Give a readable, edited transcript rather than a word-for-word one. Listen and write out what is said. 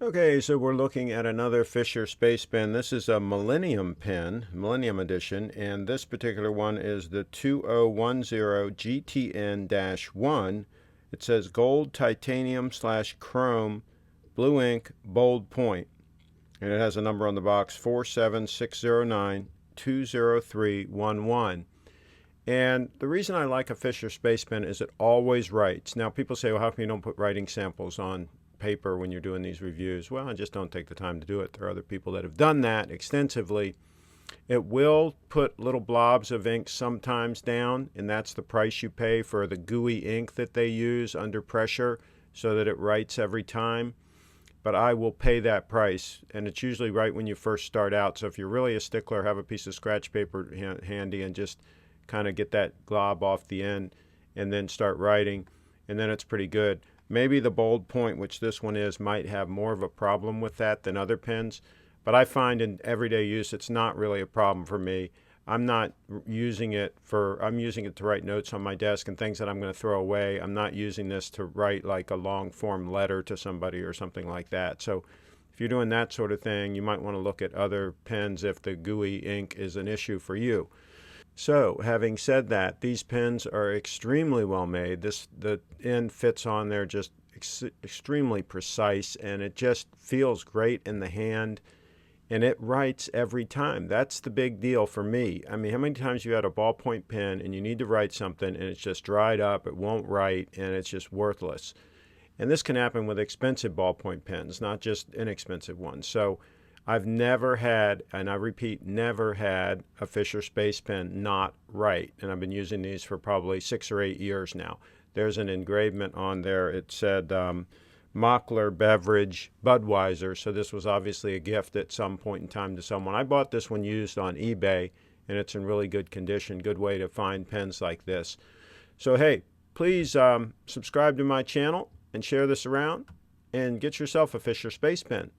Okay, so we're looking at another Fisher Space Pen. This is a Millennium pen, Millennium edition, and this particular one is the 2010 GTN-1. It says gold, titanium / chrome, blue ink, bold point. And it has a number on the box, 47609-20311. And the reason I like a Fisher Space Pen is it always writes. Now people say, well, how come you don't put writing samples on paper when you're doing these reviews? Well, I just don't take the time to do it. There are other people that have done that extensively. It will put little blobs of ink sometimes down, and that's the price you pay for the gooey ink that they use under pressure so that it writes every time. But I will pay that price, and it's usually right when you first start out. So if you're really a stickler, have a piece of scratch paper handy and just kind of get that glob off the end and then start writing, and then it's pretty good. Maybe the bold point, which this one is, might have more of a problem with that than other pens, but I find in everyday use it's not really a problem for me. I'm not using it I'm using it to write notes on my desk and things that I'm going to throw away. I'm not using this to write like a long form letter to somebody or something like that. So if you're doing that sort of thing, you might want to look at other pens if the gooey ink is an issue for you. So, having said that, these pens are extremely well made. The end fits on there just extremely precise, and it just feels great in the hand, and it writes every time. That's the big deal for me. I mean, how many times you had a ballpoint pen and you need to write something and it's just dried up, it won't write, and it's just worthless. And this can happen with expensive ballpoint pens, not just inexpensive ones. So I've never had, and I repeat, never had a Fisher Space Pen not write. And I've been using these for probably 6 or 8 years now. There's an engravement on there. It said Mockler Beverage Budweiser. So this was obviously a gift at some point in time to someone. I bought this one used on eBay, and it's in really good condition. Good way to find pens like this. So hey, please subscribe to my channel and share this around and get yourself a Fisher Space Pen.